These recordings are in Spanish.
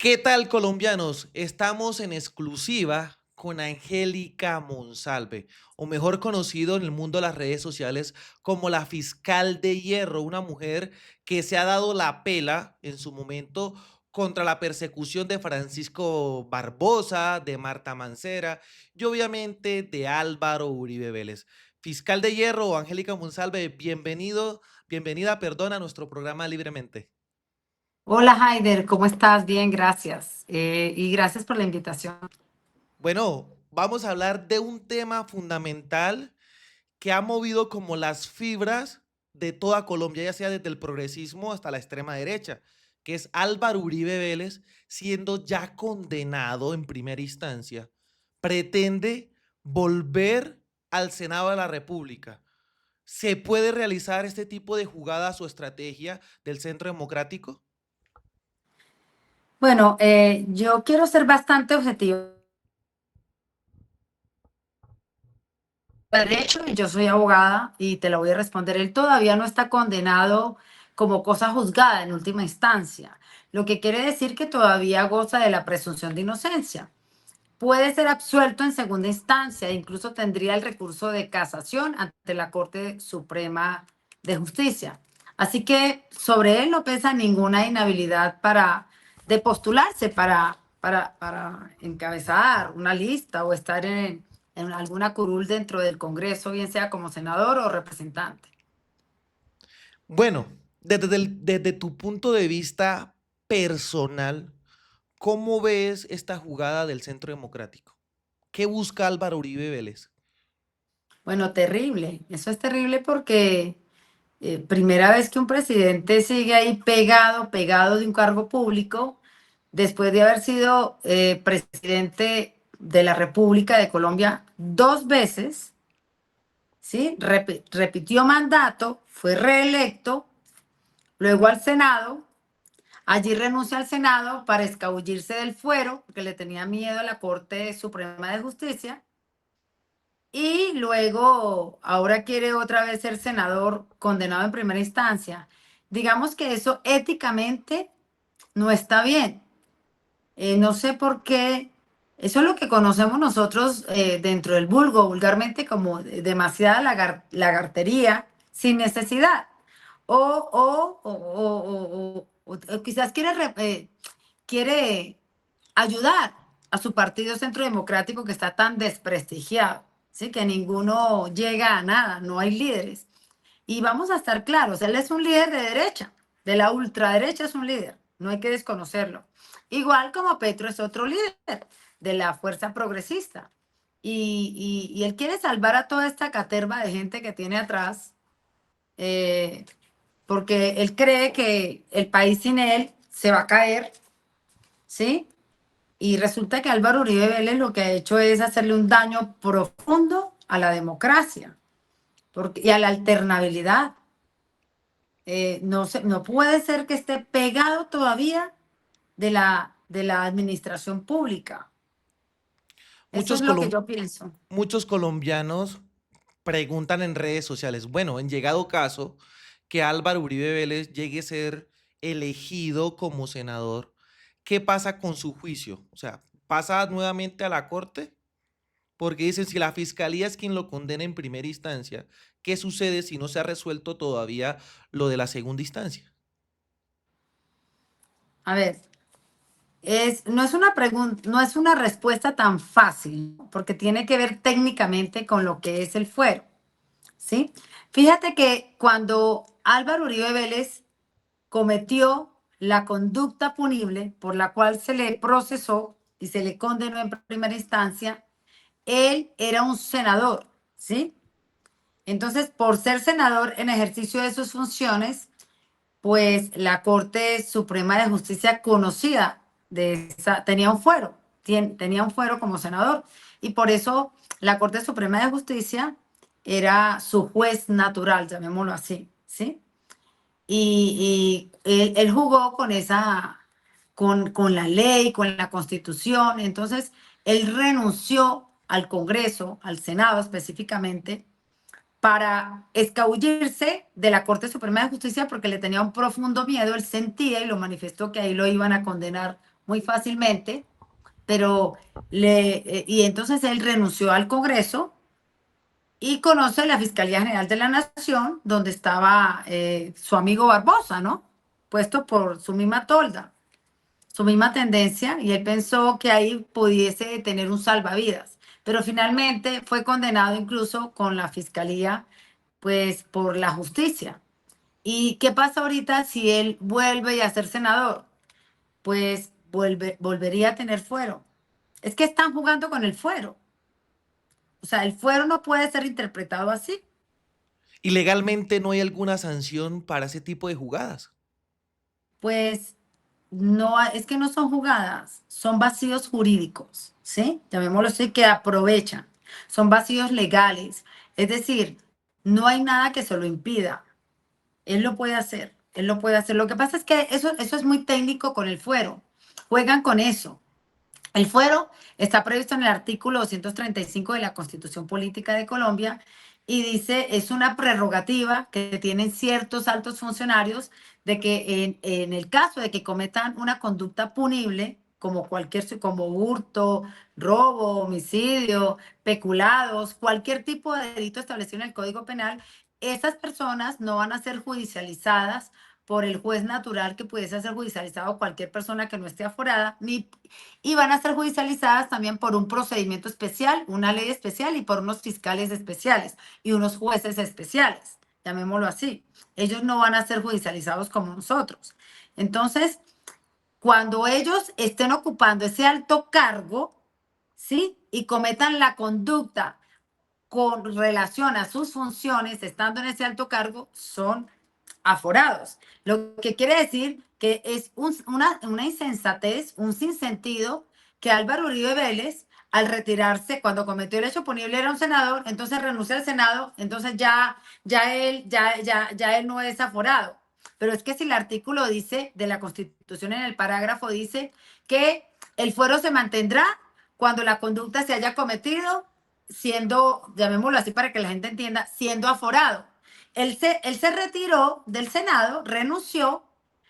¿Qué tal, colombianos? Estamos en exclusiva con Angélica Monsalve, o mejor conocido en el mundo de las redes sociales como la fiscal de hierro, una mujer que se ha dado la pela en su momento contra la persecución de Francisco Barbosa, de Marta Mancera y obviamente de Álvaro Uribe Vélez. Fiscal de hierro, Angélica Monsalve, bienvenida, perdón, a nuestro programa Libremente. Hola Haider, ¿cómo estás? Bien, gracias. Y gracias por la invitación. Bueno, vamos a hablar de un tema fundamental que ha movido como las fibras de toda Colombia, ya sea desde el progresismo hasta la extrema derecha, que es Álvaro Uribe Vélez, siendo ya condenado en primera instancia, pretende volver al Senado de la República. ¿Se puede realizar este tipo de jugadas o estrategia del Centro Democrático? Bueno, yo quiero ser bastante objetivo. De derecho, y yo soy abogada y te la voy a responder. Él todavía no está condenado como cosa juzgada en última instancia, lo que quiere decir que todavía goza de la presunción de inocencia. Puede ser absuelto en segunda instancia e incluso tendría el recurso de casación ante la Corte Suprema de Justicia. Así que sobre él no pesa ninguna inhabilidad de postularse para encabezar una lista o estar en alguna curul dentro del Congreso, bien sea como senador o representante. Bueno, desde tu punto de vista personal, ¿cómo ves esta jugada del Centro Democrático? ¿Qué busca Álvaro Uribe Vélez? Bueno, terrible. Eso es terrible porque primera vez que un presidente sigue ahí pegado de un cargo público, después de haber sido presidente de la República de Colombia dos veces, ¿sí? Repitió mandato, fue reelecto, luego al Senado, allí renuncia al Senado para escabullirse del fuero, porque le tenía miedo a la Corte Suprema de Justicia, y luego ahora quiere otra vez ser senador condenado en primera instancia. Digamos que eso éticamente no está bien. No sé por qué. Eso es lo que conocemos nosotros dentro del vulgarmente como demasiada lagartería sin necesidad. O quizás quiere ayudar a su partido Centro Democrático que está tan desprestigiado, ¿sí? Que ninguno llega a nada, no hay líderes. Y vamos a estar claros, él es un líder de derecha, de la ultraderecha es un líder, no hay que desconocerlo. Igual como Petro es otro líder de la fuerza progresista. Y él quiere salvar a toda esta caterva de gente que tiene atrás, eh, porque él cree que el país sin él se va a caer, ¿sí? Y resulta que Álvaro Uribe Vélez lo que ha hecho es hacerle un daño profundo a la democracia y a la alternabilidad. No puede ser que esté pegado todavía de la administración pública. Eso es Muchos, lo que colom- yo pienso. muchos colombianos preguntan en redes sociales, bueno, en llegado caso que Álvaro Uribe Vélez llegue a ser elegido como senador, ¿qué pasa con su juicio? O sea, ¿pasa nuevamente a la corte? Porque dicen, si la fiscalía es quien lo condena en primera instancia, ¿qué sucede si no se ha resuelto todavía lo de la segunda instancia? A ver, no es una pregunta, no es una respuesta tan fácil, ¿no? Porque tiene que ver técnicamente con lo que es el fuero, ¿sí? Fíjate que cuando Álvaro Uribe Vélez cometió la conducta punible por la cual se le procesó y se le condenó en primera instancia, él era un senador, ¿sí? Entonces, por ser senador en ejercicio de sus funciones, pues la Corte Suprema de Justicia conocida tenía un fuero, tenía un fuero como senador, y por eso la Corte Suprema de Justicia era su juez natural, llamémoslo así, ¿sí? Y él jugó con la ley, con la constitución. Entonces, él renunció al Congreso, al Senado específicamente, para escabullirse de la Corte Suprema de Justicia porque le tenía un profundo miedo. Él sentía y lo manifestó que ahí lo iban a condenar muy fácilmente, pero y entonces él renunció al Congreso y conoce la Fiscalía General de la Nación, donde estaba su amigo Barbosa, ¿no? Puesto por su misma tolda, su misma tendencia, y él pensó que ahí pudiese tener un salvavidas. Pero finalmente fue condenado incluso con la Fiscalía, pues por la justicia. ¿Y qué pasa ahorita si él vuelve a ser senador? Pues volvería a tener fuero. Es que están jugando con el fuero. O sea, el fuero no puede ser interpretado así. ¿Y legalmente no hay alguna sanción para ese tipo de jugadas? Pues no, es que no son jugadas, son vacíos jurídicos, ¿sí? Llamémoslo así, que aprovechan. Son vacíos legales. Es decir, no hay nada que se lo impida. Él lo puede hacer, él lo puede hacer. Lo que pasa es que eso es muy técnico con el fuero. Juegan con eso. El fuero está previsto en el artículo 235 de la Constitución Política de Colombia y dice, es una prerrogativa que tienen ciertos altos funcionarios de que en el caso de que cometan una conducta punible, como como hurto, robo, homicidio, peculados, cualquier tipo de delito establecido en el Código Penal, esas personas no van a ser judicializadas por el juez natural que pudiese ser judicializado cualquier persona que no esté aforada, ni y van a ser judicializadas también por un procedimiento especial, una ley especial y por unos fiscales especiales y unos jueces especiales, llamémoslo así. Ellos no van a ser judicializados como nosotros. Entonces, cuando ellos estén ocupando ese alto cargo, ¿sí? Y cometan la conducta con relación a sus funciones, estando en ese alto cargo, son aforados. Lo que quiere decir que es una insensatez, un sinsentido, que Álvaro Uribe Vélez, al retirarse, cuando cometió el hecho punible, era un senador, entonces renuncia al Senado, entonces ya él no es aforado. Pero es que si el artículo dice de la Constitución en el parágrafo dice que el fuero se mantendrá cuando la conducta se haya cometido siendo, llamémoslo así para que la gente entienda, siendo aforado. Él se retiró del Senado, renunció,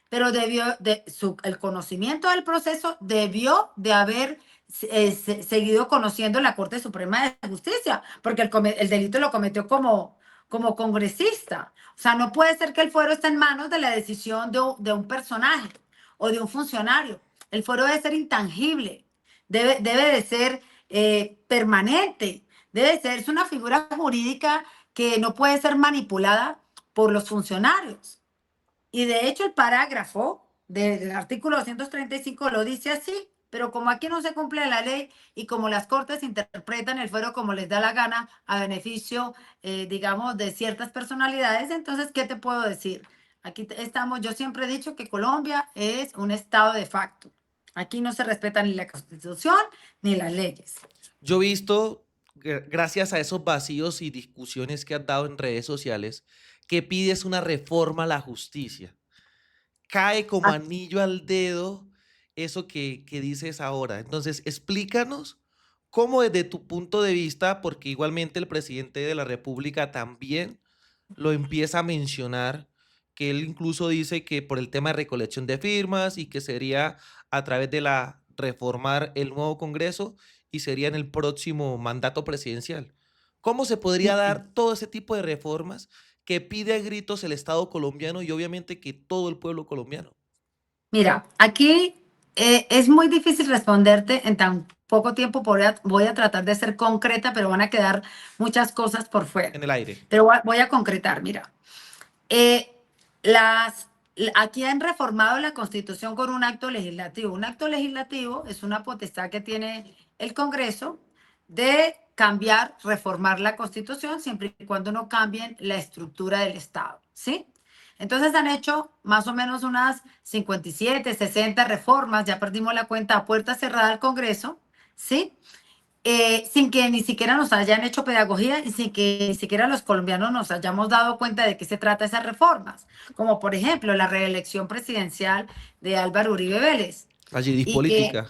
pero el conocimiento del proceso debió de haber seguido conociendo la Corte Suprema de Justicia, porque el delito lo cometió como congresista. O sea, no puede ser que el fuero esté en manos de la decisión de un personaje o de un funcionario. El fuero debe ser intangible, debe de ser permanente, debe ser, es una figura jurídica que no puede ser manipulada por los funcionarios. Y de hecho el parágrafo del artículo 235 lo dice así, pero como aquí no se cumple la ley y como las cortes interpretan el fuero como les da la gana a beneficio, digamos, de ciertas personalidades, entonces, ¿qué te puedo decir? Aquí estamos, yo siempre he dicho que Colombia es un estado de facto. Aquí no se respeta ni la Constitución ni las leyes. Yo he visto, gracias a esos vacíos y discusiones que has dado en redes sociales, que pides una reforma a la justicia. Cae como anillo al dedo eso que dices ahora. Entonces, explícanos cómo desde tu punto de vista, porque igualmente el presidente de la República también lo empieza a mencionar, que él incluso dice que por el tema de recolección de firmas y que sería a través de la reformar el nuevo Congreso y sería en el próximo mandato presidencial. ¿Cómo se podría dar todo ese tipo de reformas que pide a gritos el Estado colombiano y obviamente que todo el pueblo colombiano Mira, aquí es muy difícil responderte en tan poco tiempo. Voy a tratar de ser concreta, pero van a quedar muchas cosas por fuera. en el aire? Pero voy a concretar, mira. Eh, aquí han reformado la Constitución con un acto legislativo. Un acto legislativo es una potestad que tiene el Congreso de cambiar, reformar la Constitución siempre y cuando no cambien la estructura del Estado, ¿sí? Entonces han hecho más o menos unas 57, 60 reformas, ya perdimos la cuenta a puerta cerrada al Congreso, ¿sí? Sin que ni siquiera nos hayan hecho pedagogía y sin que ni siquiera los colombianos nos hayamos dado cuenta de qué se trata esas reformas, como por ejemplo la reelección presidencial de Álvaro Uribe Vélez Allí y que, política.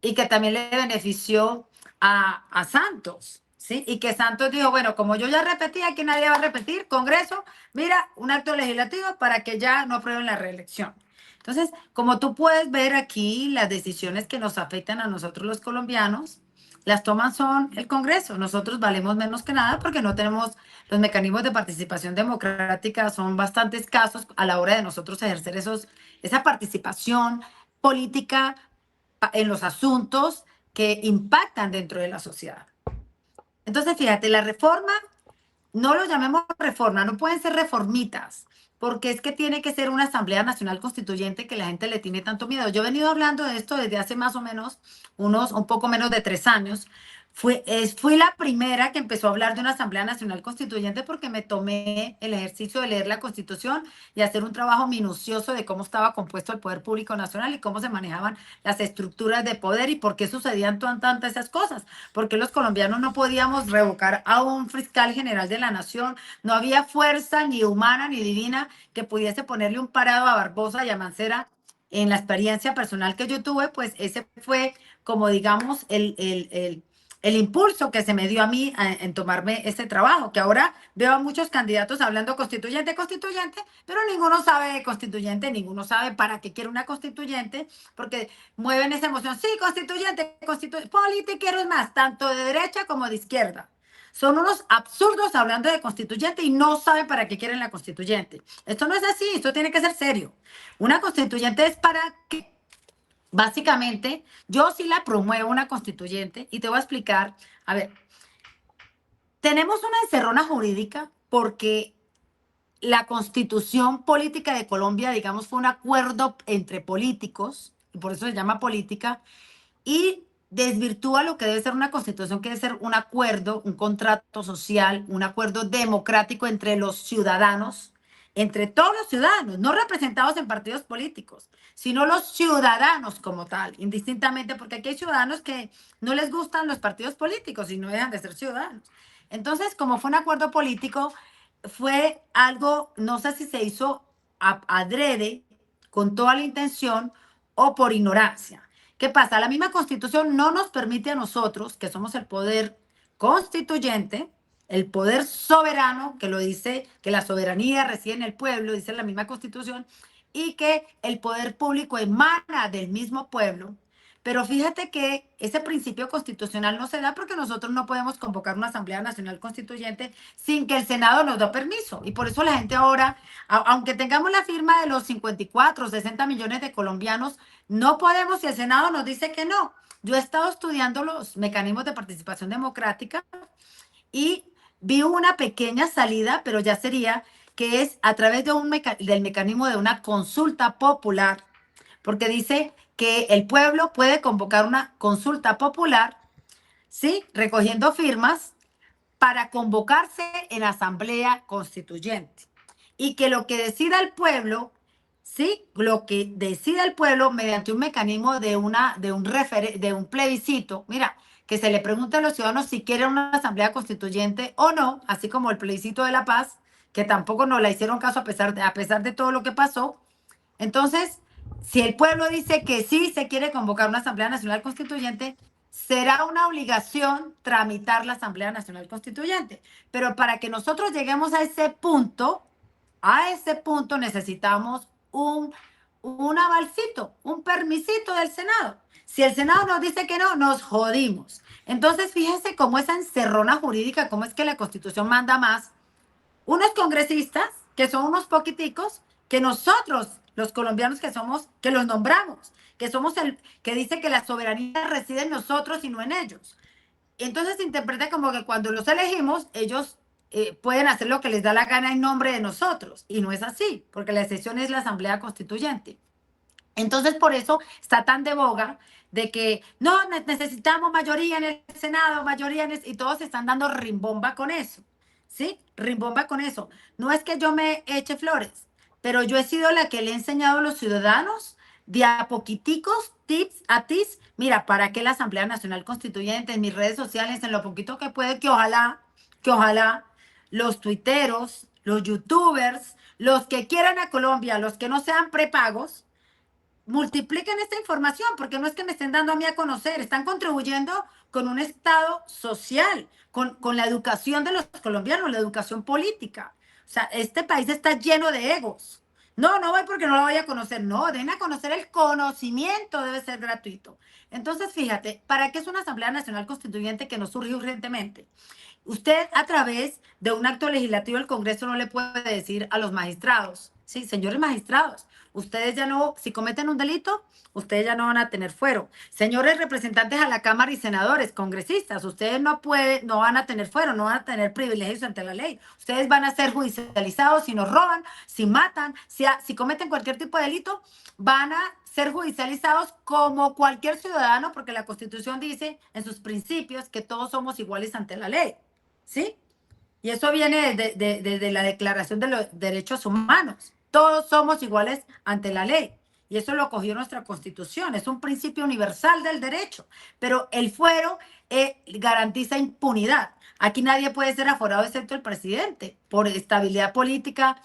y que también le benefició a Santos, ¿sí? Y que Santos dijo, bueno, como yo ya repetí, aquí nadie va a repetir, Congreso, mira, un acto legislativo para que ya no aprueben la reelección. Entonces, como tú puedes ver aquí, las decisiones que nos afectan a nosotros los colombianos, las toman son el Congreso. Nosotros valemos menos que nada porque no tenemos los mecanismos de participación democrática, son bastante escasos a la hora de nosotros ejercer esa participación política en los asuntos que impactan dentro de la sociedad. Entonces, fíjate, la reforma no lo llamemos reforma, no pueden ser reformitas, porque es que tiene que ser una Asamblea Nacional Constituyente que la gente le tiene tanto miedo. Yo he venido hablando de esto desde hace más o menos un poco menos de 3 años. Fui la primera que empezó a hablar de una Asamblea Nacional Constituyente porque me tomé el ejercicio de leer la Constitución y hacer un trabajo minucioso de cómo estaba compuesto el Poder Público Nacional y cómo se manejaban las estructuras de poder y por qué sucedían tantas esas cosas. Porque los colombianos no podíamos revocar a un fiscal general de la nación, no había fuerza ni humana ni divina que pudiese ponerle un parado a Barbosa y a Mancera. En la experiencia personal que yo tuve, pues ese fue como digamos el impulso que se me dio a mí en tomarme este trabajo, que ahora veo a muchos candidatos hablando constituyente, constituyente, pero ninguno sabe de constituyente, ninguno sabe para qué quiere una constituyente, porque mueven esa emoción, sí, constituyente, constituyente, politiqueros más, tanto de derecha como de izquierda. Son unos absurdos hablando de constituyente y no saben para qué quieren la constituyente. Esto no es así, esto tiene que ser serio. Una constituyente es para que básicamente, yo sí la promuevo una constituyente y te voy a explicar. A ver, tenemos una encerrona jurídica porque la constitución política de Colombia, digamos, fue un acuerdo entre políticos, y por eso se llama política, y desvirtúa lo que debe ser una constitución, que debe ser un acuerdo, un contrato social, un acuerdo democrático entre los ciudadanos, entre todos los ciudadanos, no representados en partidos políticos, sino los ciudadanos como tal, indistintamente, porque aquí hay ciudadanos que no les gustan los partidos políticos y no dejan de ser ciudadanos. Entonces, como fue un acuerdo político, fue algo, no sé si se hizo adrede, con toda la intención o por ignorancia. ¿Qué pasa? La misma constitución no nos permite a nosotros, que somos el poder constituyente, el poder soberano, que lo dice, que la soberanía reside en el pueblo, dice la misma constitución, y que el poder público emana del mismo pueblo. Pero fíjate que ese principio constitucional no se da porque nosotros no podemos convocar una Asamblea Nacional Constituyente sin que el Senado nos dé permiso. Y por eso la gente ahora, aunque tengamos la firma de los 54, 60 millones de colombianos, no podemos si el Senado nos dice que no. Yo he estado estudiando los mecanismos de participación democrática y vi una pequeña salida, pero ya sería que es a través de del mecanismo de una consulta popular, porque dice que el pueblo puede convocar una consulta popular, ¿sí? Recogiendo firmas para convocarse en asamblea constituyente. Y que lo que decida el pueblo, ¿sí? Lo que decida el pueblo mediante un mecanismo de un plebiscito, mira, que se le pregunte a los ciudadanos si quieren una asamblea constituyente o no, así como el plebiscito de la paz, que tampoco nos la hicieron caso a pesar de todo lo que pasó. Entonces, si el pueblo dice que sí se quiere convocar una Asamblea Nacional Constituyente, será una obligación tramitar la Asamblea Nacional Constituyente. Pero para que nosotros lleguemos a ese punto necesitamos un avalcito, un permisito del Senado. Si el Senado nos dice que no, nos jodimos. Entonces, fíjense cómo esa encerrona jurídica, cómo es que la Constitución manda más unos congresistas, que son unos poquiticos, que nosotros, los colombianos que somos, que los nombramos, que somos que dice que la soberanía reside en nosotros y no en ellos. Entonces se interpreta como que cuando los elegimos, ellos pueden hacer lo que les da la gana en nombre de nosotros. Y no es así, porque la excepción es la Asamblea Constituyente. Entonces, por eso está tan de boga de que no necesitamos mayoría en el Senado, mayoría y todos se están dando rimbomba con eso. ¿Sí? Rimbomba con eso. No es que yo me eche flores, pero yo he sido la que le he enseñado a los ciudadanos de a poquiticos, tips a tips. Mira, ¿para qué la Asamblea Nacional Constituyente? En mis redes sociales, en lo poquito que puede, que ojalá los tuiteros, los youtubers, los que quieran a Colombia, los que no sean prepagos, multipliquen esta información, porque no es que me estén dando a mí a conocer, están contribuyendo con un Estado social, con la educación de los colombianos, la educación política. O sea, este país está lleno de egos. No, no voy porque no la voy a conocer. No, den a conocer el conocimiento, debe ser gratuito. Entonces, fíjate, ¿para qué es una Asamblea Nacional Constituyente que nos surge urgentemente? Usted a través de un acto legislativo del Congreso no le puede decir a los magistrados, sí, señores magistrados, ustedes ya no, si cometen un delito, ustedes ya no van a tener fuero. Señores representantes a la Cámara y senadores, congresistas, ustedes no van a tener fuero, no van a tener privilegios ante la ley. Ustedes van a ser judicializados si nos roban, si matan, si cometen cualquier tipo de delito, van a ser judicializados como cualquier ciudadano, porque la Constitución dice en sus principios que todos somos iguales ante la ley. ¿Sí? Y eso viene desde la Declaración de los Derechos Humanos. Todos somos iguales ante la ley. Y eso lo cogió nuestra Constitución. Es un principio universal del derecho. Pero el fuero garantiza impunidad. Aquí nadie puede ser aforado excepto el presidente por estabilidad política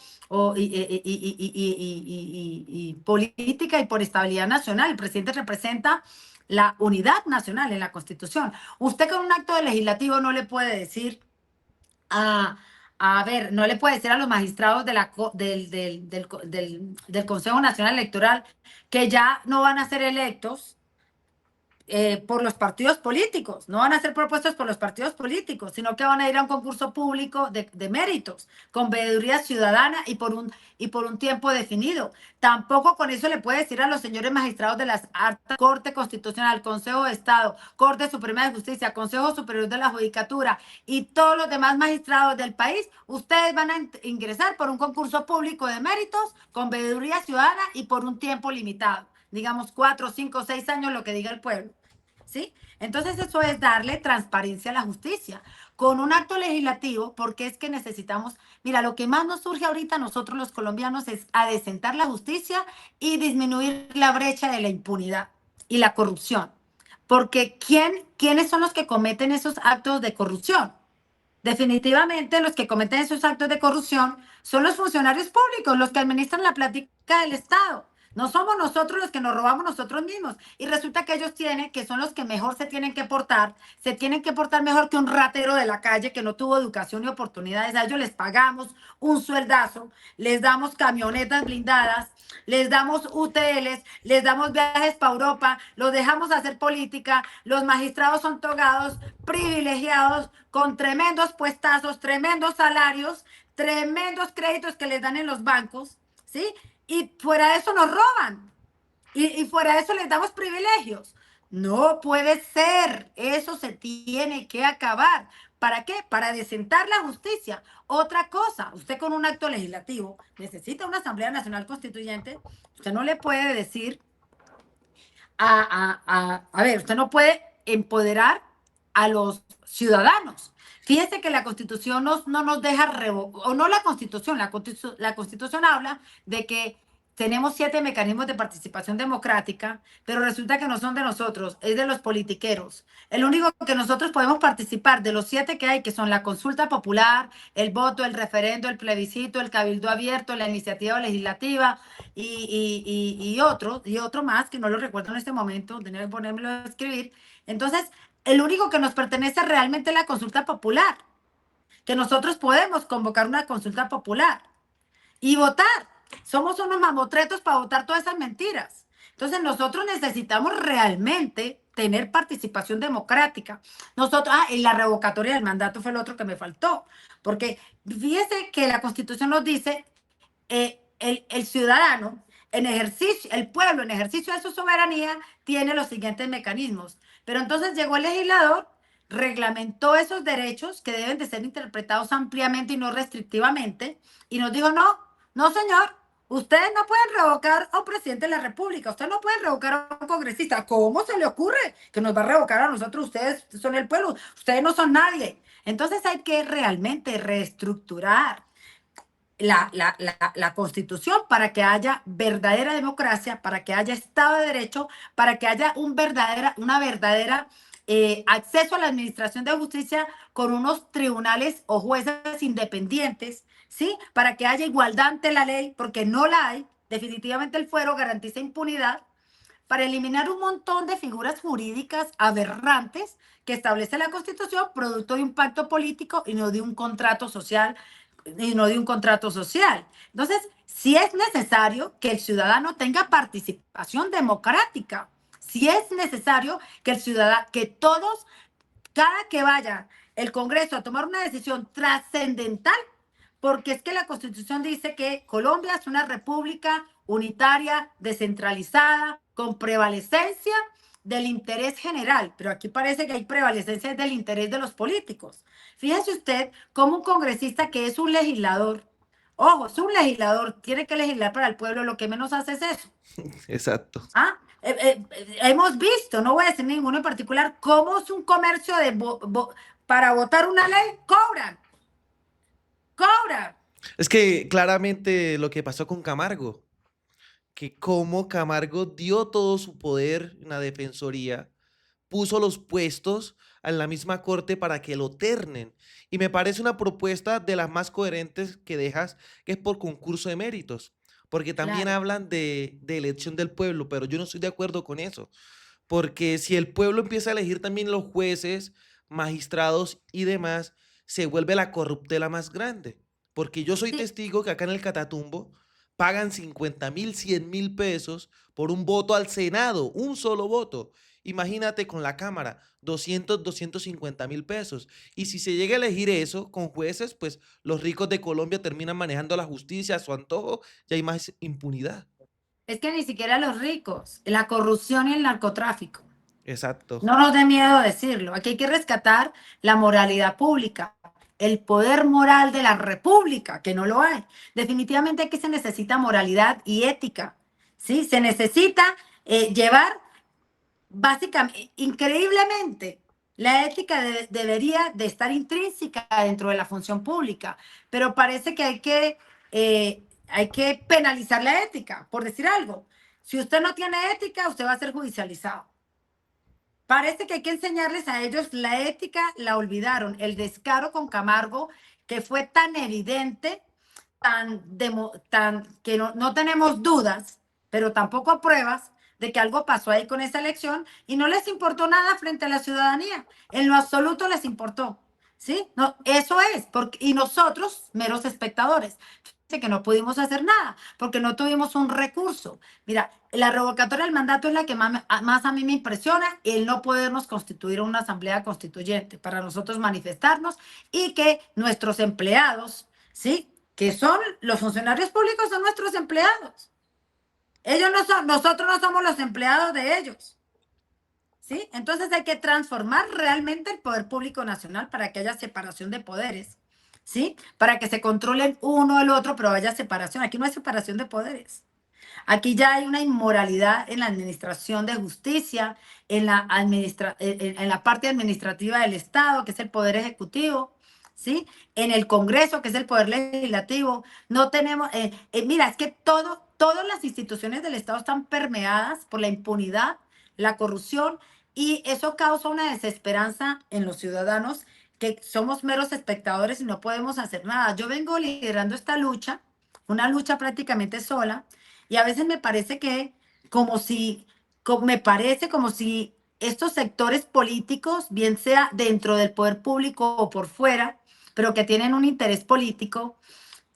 y política y por estabilidad nacional. El presidente representa la unidad nacional en la Constitución. Usted con un acto legislativo no le puede decir a, a ver, no le puede decir a los magistrados de del Consejo Nacional Electoral que ya no van a ser electos por los partidos políticos, no van a ser propuestos por los partidos políticos, sino que van a ir a un concurso público de méritos, con veeduría ciudadana y por un tiempo definido. Tampoco con eso le puede decir a los señores magistrados de las altas Corte Constitucional, Consejo de Estado, Corte Suprema de Justicia, Consejo Superior de la Judicatura y todos los demás magistrados del país, ustedes van a ingresar por un concurso público de méritos, con veeduría ciudadana y por un tiempo limitado, digamos 4, 5, 6 años, lo que diga el pueblo. ¿Sí? Entonces eso es darle transparencia a la justicia con un acto legislativo, porque es que necesitamos, mira, lo que más nos surge ahorita a nosotros los colombianos es adecentar la justicia y disminuir la brecha de la impunidad y la corrupción. Porque ¿quiénes son los que cometen esos actos de corrupción? Definitivamente los que cometen esos actos de corrupción son los funcionarios públicos, los que administran la plática del Estado. No somos nosotros los que nos robamos nosotros mismos. Y resulta que ellos tienen, que son los que mejor se tienen que portar mejor que un ratero de la calle que no tuvo educación y oportunidades. A ellos les pagamos un sueldazo, les damos camionetas blindadas, les damos UTLs, les damos viajes para Europa, los dejamos hacer política, los magistrados son togados, privilegiados, con tremendos puestazos, tremendos salarios, tremendos créditos que les dan en los bancos, ¿sí? Y fuera de eso nos roban. Y fuera de eso les damos privilegios. No puede ser. Eso se tiene que acabar. ¿Para qué? Para desentar la justicia. Otra cosa, usted con un acto legislativo necesita una Asamblea Nacional Constituyente. Usted no le puede decir a ver, usted no puede empoderar a los ciudadanos. Fíjese que la Constitución no nos deja revocar, o no la Constitución, la Constitución habla de que tenemos 7 mecanismos de participación democrática, pero resulta que no son de nosotros, es de los politiqueros. El único que nosotros podemos participar de los 7 que hay, que son la consulta popular, el voto, el referendo, el plebiscito, el cabildo abierto, la iniciativa legislativa y otro más, que no lo recuerdo en este momento, tenía que ponérmelo a escribir. Entonces, el único que nos pertenece realmente es la consulta popular, que nosotros podemos convocar una consulta popular y votar. Somos unos mamotretos para votar todas esas mentiras. Entonces nosotros necesitamos realmente tener participación democrática. Nosotros, y la revocatoria del mandato fue el otro que me faltó, porque fíjese que la Constitución nos dice, el ciudadano en ejercicio, el pueblo en ejercicio de su soberanía tiene los siguientes mecanismos. Pero entonces llegó el legislador, reglamentó esos derechos que deben de ser interpretados ampliamente y no restrictivamente, y nos dijo, no, no señor, ustedes no pueden revocar a un presidente de la República, ustedes no pueden revocar a un congresista. ¿Cómo se le ocurre que nos va a revocar a nosotros? Ustedes son el pueblo, ustedes no son nadie. Entonces hay que realmente reestructurar la Constitución para que haya verdadera democracia, para que haya Estado de Derecho, para que haya una verdadera acceso a la administración de justicia con unos tribunales o jueces independientes, ¿sí? Para que haya igualdad ante la ley, porque no la hay. Definitivamente el fuero garantiza impunidad para eliminar un montón de figuras jurídicas aberrantes que establece la Constitución, producto de un pacto político y no de un contrato social y no de un contrato social. Entonces, sí es necesario que el ciudadano tenga participación democrática. Sí es necesario que el ciudadano, que todos, cada que vaya el Congreso a tomar una decisión trascendental, porque es que la Constitución dice que Colombia es una república unitaria, descentralizada, con prevalecencia del interés general, pero aquí parece que hay prevalecencia del interés de los políticos. Fíjese usted cómo un congresista que es un legislador, ojo, es un legislador, tiene que legislar para el pueblo, lo que menos hace es eso. Exacto. ¿Ah? Hemos visto, no voy a decir ninguno en particular, cómo es un comercio de para votar una ley, cobran, cobran. Es que claramente lo que pasó con Camargo, que como Camargo dio todo su poder en la defensoría, puso los puestos en la misma corte para que lo ternen. Y me parece una propuesta de las más coherentes que dejas, que es por concurso de méritos, porque también Claro. hablan de elección del pueblo, pero yo no estoy de acuerdo con eso, porque si el pueblo empieza a elegir también los jueces, magistrados y demás, se vuelve la corruptela más grande. Porque yo soy Sí, testigo que acá en el Catatumbo pagan 50.000, 100.000 pesos por un voto al Senado, un solo voto. Imagínate con la Cámara, 250.000 pesos. Y si se llega a elegir eso con jueces, pues los ricos de Colombia terminan manejando la justicia a su antojo y hay más impunidad. es que ni siquiera los ricos, la corrupción y el narcotráfico. Exacto. No nos dé miedo decirlo. Aquí hay que rescatar la moralidad pública, el poder moral de la república, que no lo hay. Definitivamente aquí se necesita moralidad y ética, ¿sí? Se necesita llevar, básicamente, increíblemente, la ética debería de estar intrínseca dentro de la función pública, pero parece que hay que penalizar la ética, por decir algo. Si usted no tiene ética, usted va a ser judicializado. Parece que hay que enseñarles a ellos la ética, la olvidaron. El descaro con Camargo, que fue tan evidente, tan que no tenemos dudas, pero tampoco pruebas de que algo pasó ahí con esa elección y no les importó nada frente a la ciudadanía. En lo absoluto les importó. ¿Sí? No, eso es, porque, y nosotros, meros espectadores, que no pudimos hacer nada, porque no tuvimos un recurso. Mira, la revocatoria del mandato es la que más a mí me impresiona, el no podernos constituir una asamblea constituyente para nosotros manifestarnos y que nuestros empleados, ¿sí? Que son los funcionarios públicos, son nuestros empleados. Ellos no son, nosotros no somos los empleados de ellos. ¿Sí? Entonces hay que transformar realmente el poder público nacional para que haya separación de poderes, ¿sí? Para que se controlen uno el otro, pero haya separación. Aquí no hay separación de poderes. Aquí ya hay una inmoralidad en la administración de justicia, en la parte administrativa del Estado, que es el poder ejecutivo, ¿sí? En el Congreso, que es el poder legislativo. No tenemos, mira, es que todas las instituciones del Estado están permeadas por la impunidad, la corrupción, y eso causa una desesperanza en los ciudadanos que somos meros espectadores y no podemos hacer nada. Yo vengo liderando esta lucha, una lucha prácticamente sola, y a veces me parece que como si, me parece como si estos sectores políticos, bien sea dentro del poder público o por fuera, pero que tienen un interés político,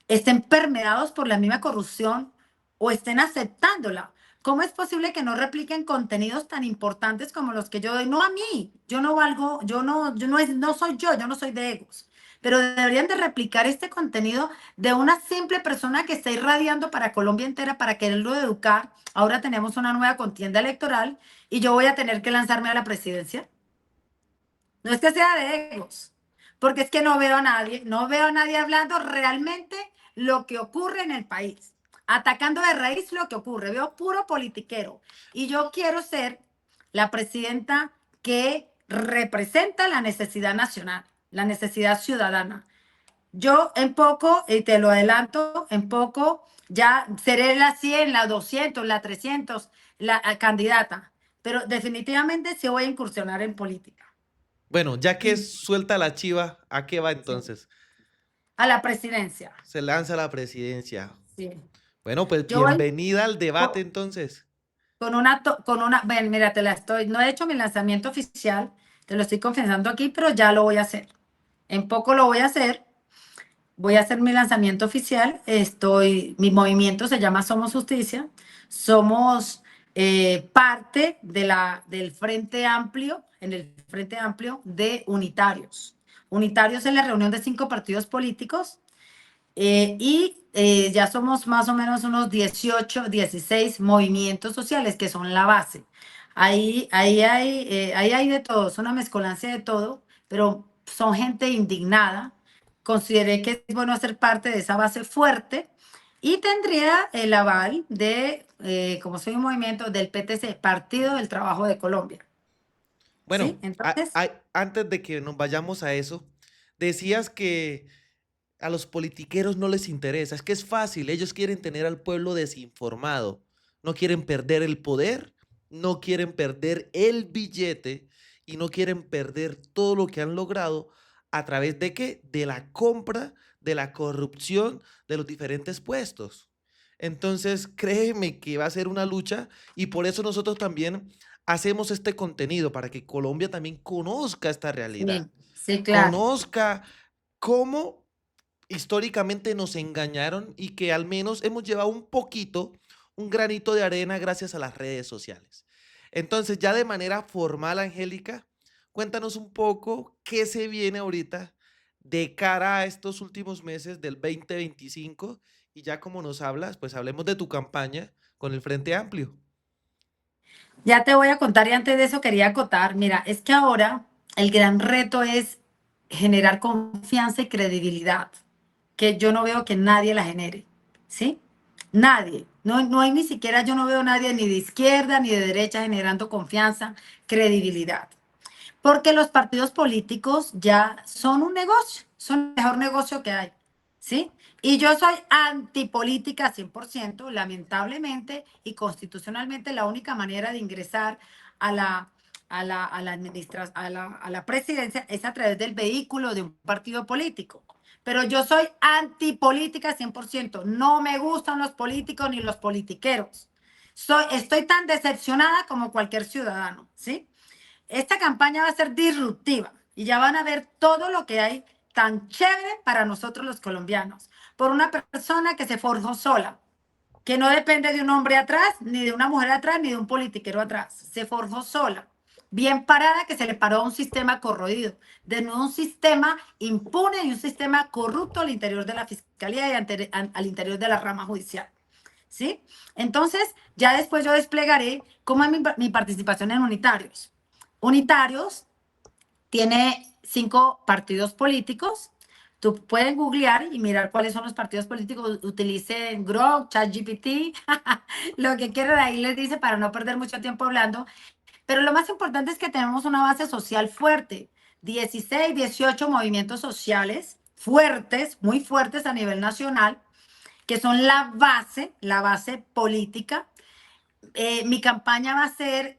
estén permeados por la misma corrupción o estén aceptándola. ¿Cómo es posible que no repliquen contenidos tan importantes como los que yo doy? No a mí, yo no valgo, yo no, no soy yo no soy de egos, pero deberían de replicar este contenido de una simple persona que está irradiando para Colombia entera para quererlo educar. Ahora tenemos una nueva contienda electoral y yo voy a tener que lanzarme a la presidencia. No es que sea de egos, porque es que no veo a nadie, no veo a nadie hablando realmente lo que ocurre en el país, atacando de raíz lo que ocurre. Veo puro politiquero y yo quiero ser la presidenta que representa la necesidad nacional, la necesidad ciudadana. Yo en poco, y te lo adelanto, en poco ya seré la 100, la 200, la 300, la candidata, pero definitivamente sí voy a incursionar en política. Bueno, ya que Y suelta la chiva, ¿a qué va sí, entonces? a la presidencia. Se lanza a la presidencia. Sí. Bueno, pues Yo voy bienvenida al debate co- entonces. ven, mira, no he hecho mi lanzamiento oficial, te lo estoy confesando aquí, pero ya lo voy a hacer. En poco lo voy a hacer. voy a hacer mi lanzamiento oficial. Mi movimiento se llama Somos Justicia. Somos parte del Frente Amplio, en el Frente Amplio de Unitarios. Unitarios es la reunión de 5 partidos políticos ya somos más o menos unos 18, 16 movimientos sociales que son la base. Ahí hay de todo, es una mezcolancia de todo, pero son gente indignada. Consideré que es bueno hacer parte de esa base fuerte y tendría el aval como soy un movimiento del PTC, Partido del Trabajo de Colombia. Bueno, ¿Sí? Entonces, antes de que nos vayamos a eso, decías que a los politiqueros no les interesa, es que es fácil, ellos quieren tener al pueblo desinformado, no quieren perder el poder, no quieren perder el billete y no quieren perder todo lo que han logrado a través de qué? De la compra, de la corrupción de los diferentes puestos. Entonces, créeme que va a ser una lucha y por eso nosotros también hacemos este contenido para que Colombia también conozca esta realidad, sí, sí, claro. conozca cómo históricamente nos engañaron y que al menos hemos llevado un poquito, un granito de arena gracias a las redes sociales. Entonces, ya de manera formal, Angélica, cuéntanos un poco qué se viene ahorita de cara a estos últimos meses del 2025 y ya como nos hablas, pues hablemos de tu campaña con el Frente Amplio. Ya te voy a contar y antes de eso quería acotar, mira, es que ahora el gran reto es generar confianza y credibilidad, que yo no veo que nadie la genere, ¿sí? Nadie, no hay ni siquiera, yo no veo nadie ni de izquierda ni de derecha generando confianza, credibilidad. Porque los partidos políticos ya son un negocio, son el mejor negocio que hay, ¿sí? Y yo soy antipolítica 100%, lamentablemente y constitucionalmente la única manera de ingresar a a la presidencia es a través del vehículo de un partido político. Pero yo soy antipolítica 100%, no me gustan los políticos ni los politiqueros. Estoy tan decepcionada como cualquier ciudadano, ¿sí? Esta campaña va a ser disruptiva y ya van a ver todo lo que hay tan chévere para nosotros los colombianos. Por una persona que se forjó sola, que no depende de un hombre atrás, ni de una mujer atrás, ni de un politiquero atrás. Se forjó sola, bien parada, que se le paró a un sistema corroído, de nuevo un sistema impune y un sistema corrupto al interior de la fiscalía y al interior de la rama judicial. ¿Sí? Entonces, ya después yo desplegaré cómo es mi participación en Unitarios. Unitarios tiene 5 partidos políticos. Tú puedes googlear y mirar cuáles son los partidos políticos. Utilicen Grok, ChatGPT, lo que quieran ahí les dice para no perder mucho tiempo hablando. Pero lo más importante es que tenemos una base social fuerte. 16, 18 movimientos sociales fuertes, muy fuertes a nivel nacional, que son la base política. Mi campaña va a ser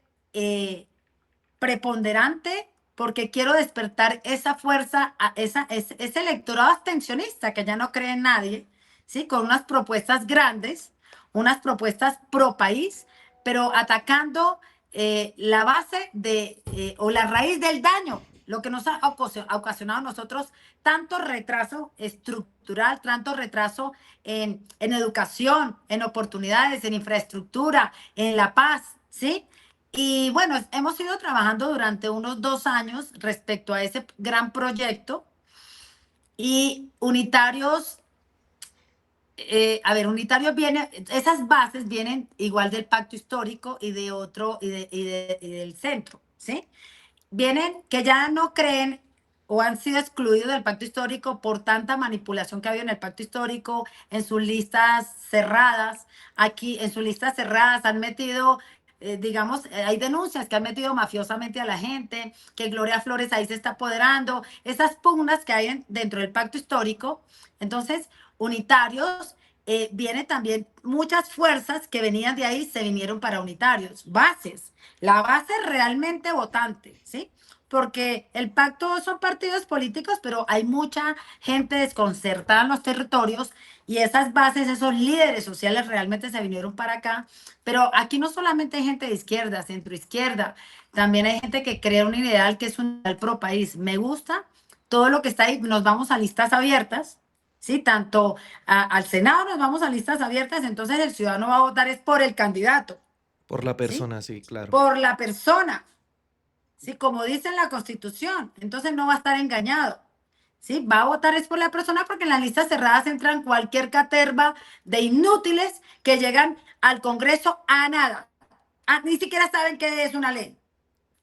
preponderante porque quiero despertar esa fuerza, ese electorado abstencionista que ya no cree en nadie, ¿sí? Con unas propuestas grandes, unas propuestas pro país, pero atacando la base o la raíz del daño, lo que nos ha ocasionado a nosotros tanto retraso estructural, tanto retraso en educación, en oportunidades, en infraestructura, en la paz, ¿sí? Y bueno, hemos ido trabajando durante unos 2 años respecto a ese gran proyecto y Unitarios, Unitarios viene, esas bases vienen igual del pacto histórico y de otro y del centro, ¿sí? Vienen que ya no creen o han sido excluidos del pacto histórico por tanta manipulación que ha habido en el pacto histórico, en sus listas cerradas. Aquí, en sus listas cerradas, han metido, digamos, hay denuncias que han metido mafiosamente a la gente, que Gloria Flores ahí se está apoderando, esas pugnas que hay dentro del pacto histórico. Entonces, unitarios. Viene también muchas fuerzas que venían de ahí, se vinieron para unitarios, bases, la base realmente votante, ¿sí? Porque el pacto son partidos políticos, pero hay mucha gente desconcertada en los territorios y esas bases, esos líderes sociales realmente se vinieron para acá. Pero aquí no solamente hay gente de izquierda, centroizquierda, también hay gente que crea un ideal que es un ideal pro país. Me gusta todo lo que está ahí, nos vamos a listas abiertas, ¿sí? Tanto al Senado nos vamos a listas abiertas, entonces el ciudadano va a votar es por el candidato, Por la ¿sí? persona, sí, claro. Por la persona, ¿sí? Como dice en la Constitución, entonces no va a estar engañado. ¿Sí? Va a votar es por la persona porque en las listas cerradas entran cualquier caterva de inútiles que llegan al Congreso a nada. Ni siquiera saben qué es una ley.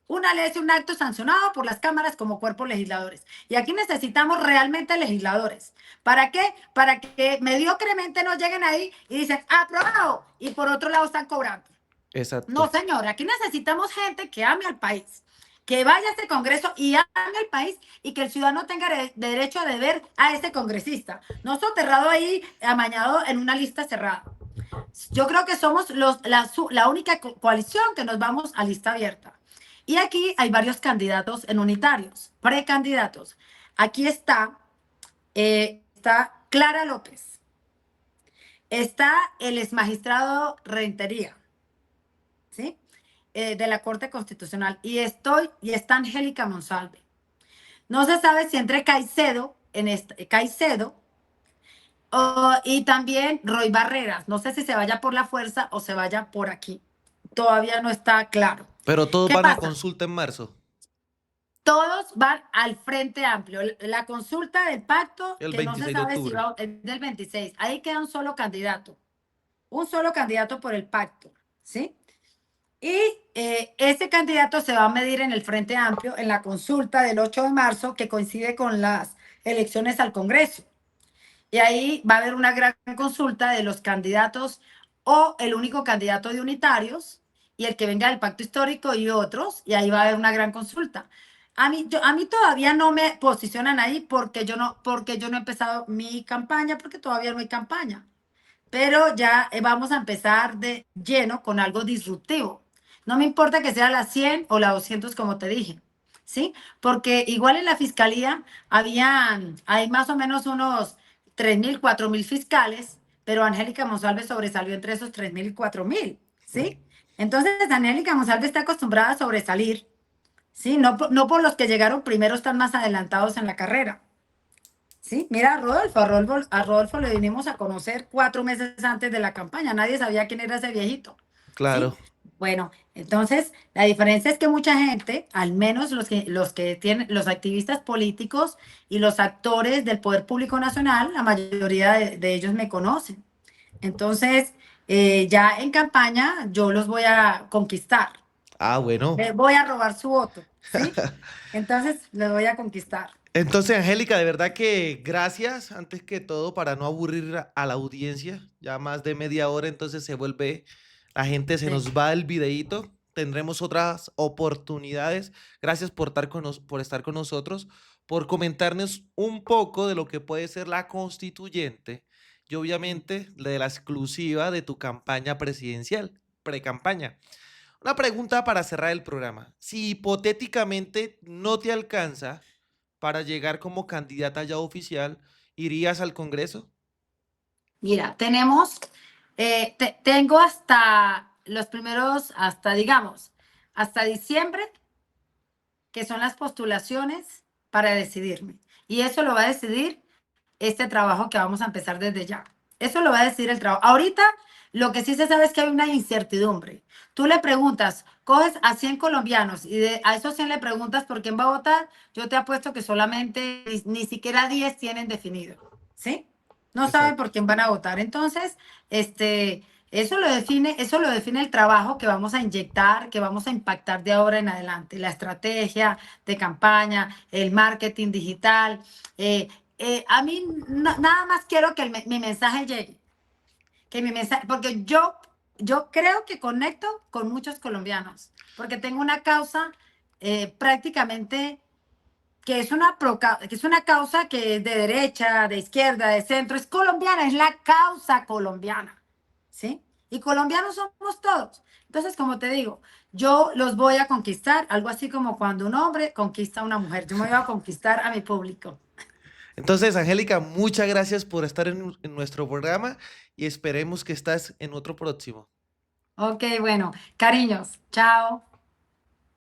Una ley es un acto sancionado por las cámaras como cuerpos legisladores. Y aquí necesitamos realmente legisladores. ¿Para qué? Para que mediocremente no lleguen ahí y dicen, aprobado, y por otro lado están cobrando. No, Exacto. señor, aquí necesitamos gente que ame al país, que vaya a este Congreso y ame al país y que el ciudadano tenga derecho a deber a ese congresista, no soterrado ahí, amañado en una lista cerrada. Yo creo que somos la única coalición que nos vamos a lista abierta. Y aquí hay varios candidatos en unitarios, precandidatos. Aquí está Clara López, está el exmagistrado Rentería, ¿sí? De la Corte Constitucional. Y está Angélica Monsalve. No se sabe si entre Caicedo y también Roy Barreras. No sé si se vaya por la fuerza o se vaya por aquí. Todavía no está claro. Pero todos ¿Qué van a pasa? consulta en marzo, Todos van al Frente Amplio. La consulta del pacto, el que no se 26 de sabe si octubre. va es del 26. Ahí queda un solo candidato por el pacto, ¿sí? Y ese candidato se va a medir en el Frente Amplio en la consulta del 8 de marzo, que coincide con las elecciones al Congreso. Y ahí va a haber una gran consulta de los candidatos o el único candidato de unitarios y el que venga del pacto histórico y otros, y ahí va a haber una gran consulta. A mí todavía no me posicionan ahí porque yo no he empezado mi campaña, porque todavía no hay campaña. Pero ya vamos a empezar de lleno con algo disruptivo. No me importa que sea la 100 o la 200 como te dije, ¿sí? Porque igual en la fiscalía hay más o menos unos 3.000, 4.000 fiscales, pero Angélica Monsalve sobresalió entre esos 3.000 y 4.000, ¿sí? Entonces, Angélica Monsalve está acostumbrada a sobresalir, ¿sí? No por los que llegaron primero están más adelantados en la carrera. Sí, mira a Rodolfo le vinimos a conocer 4 meses antes de la campaña, nadie sabía quién era ese viejito, ¿sí? Claro, Bueno, entonces la diferencia es que mucha gente, al menos los que tienen, los activistas políticos y los actores del Poder Público Nacional, la mayoría de ellos me conocen. Entonces, ya en campaña yo los voy a conquistar, ah, bueno. les voy a robar su voto, ¿sí? Entonces, los voy a conquistar. Entonces, Angélica, de verdad que gracias, antes que todo, para no aburrir a la audiencia, ya más de media hora, entonces se vuelve, la gente se Sí. nos va el videíto, tendremos otras oportunidades. Gracias por por estar con nosotros, por comentarnos un poco de lo que puede ser la constituyente y obviamente de la exclusiva de tu campaña presidencial, pre-campaña. Una pregunta para cerrar el programa. Si hipotéticamente no te alcanza para llegar como candidata ya oficial, ¿irías al Congreso? Mira, tengo hasta los primeros, digamos, hasta diciembre, que son las postulaciones para decidirme. Y eso lo va a decidir este trabajo que vamos a empezar desde ya. Eso lo va a decidir el trabajo. Ahorita, lo que sí se sabe es que hay una incertidumbre. Tú le preguntas, coges a 100 colombianos y a esos 100 le preguntas por quién va a votar, yo te apuesto que solamente ni siquiera 10 tienen definido, ¿sí? No saben Exacto. por quién van a votar. Entonces, este, eso lo define el trabajo que vamos a inyectar, que vamos a impactar de ahora en adelante, la estrategia de campaña, el marketing digital. A mí nada más quiero que mi mensaje llegue, que mi mensaje, porque yo creo que conecto con muchos colombianos, porque tengo una causa prácticamente que es una causa que es de derecha, de izquierda, de centro, es colombiana, es la causa colombiana, ¿sí? Y colombianos somos todos. Entonces, como te digo, yo los voy a conquistar, algo así como cuando un hombre conquista a una mujer, yo me voy a conquistar a mi público. Entonces, Angélica, muchas gracias por estar en nuestro programa y esperemos que estás en otro próximo. Ok, bueno, cariños, chao.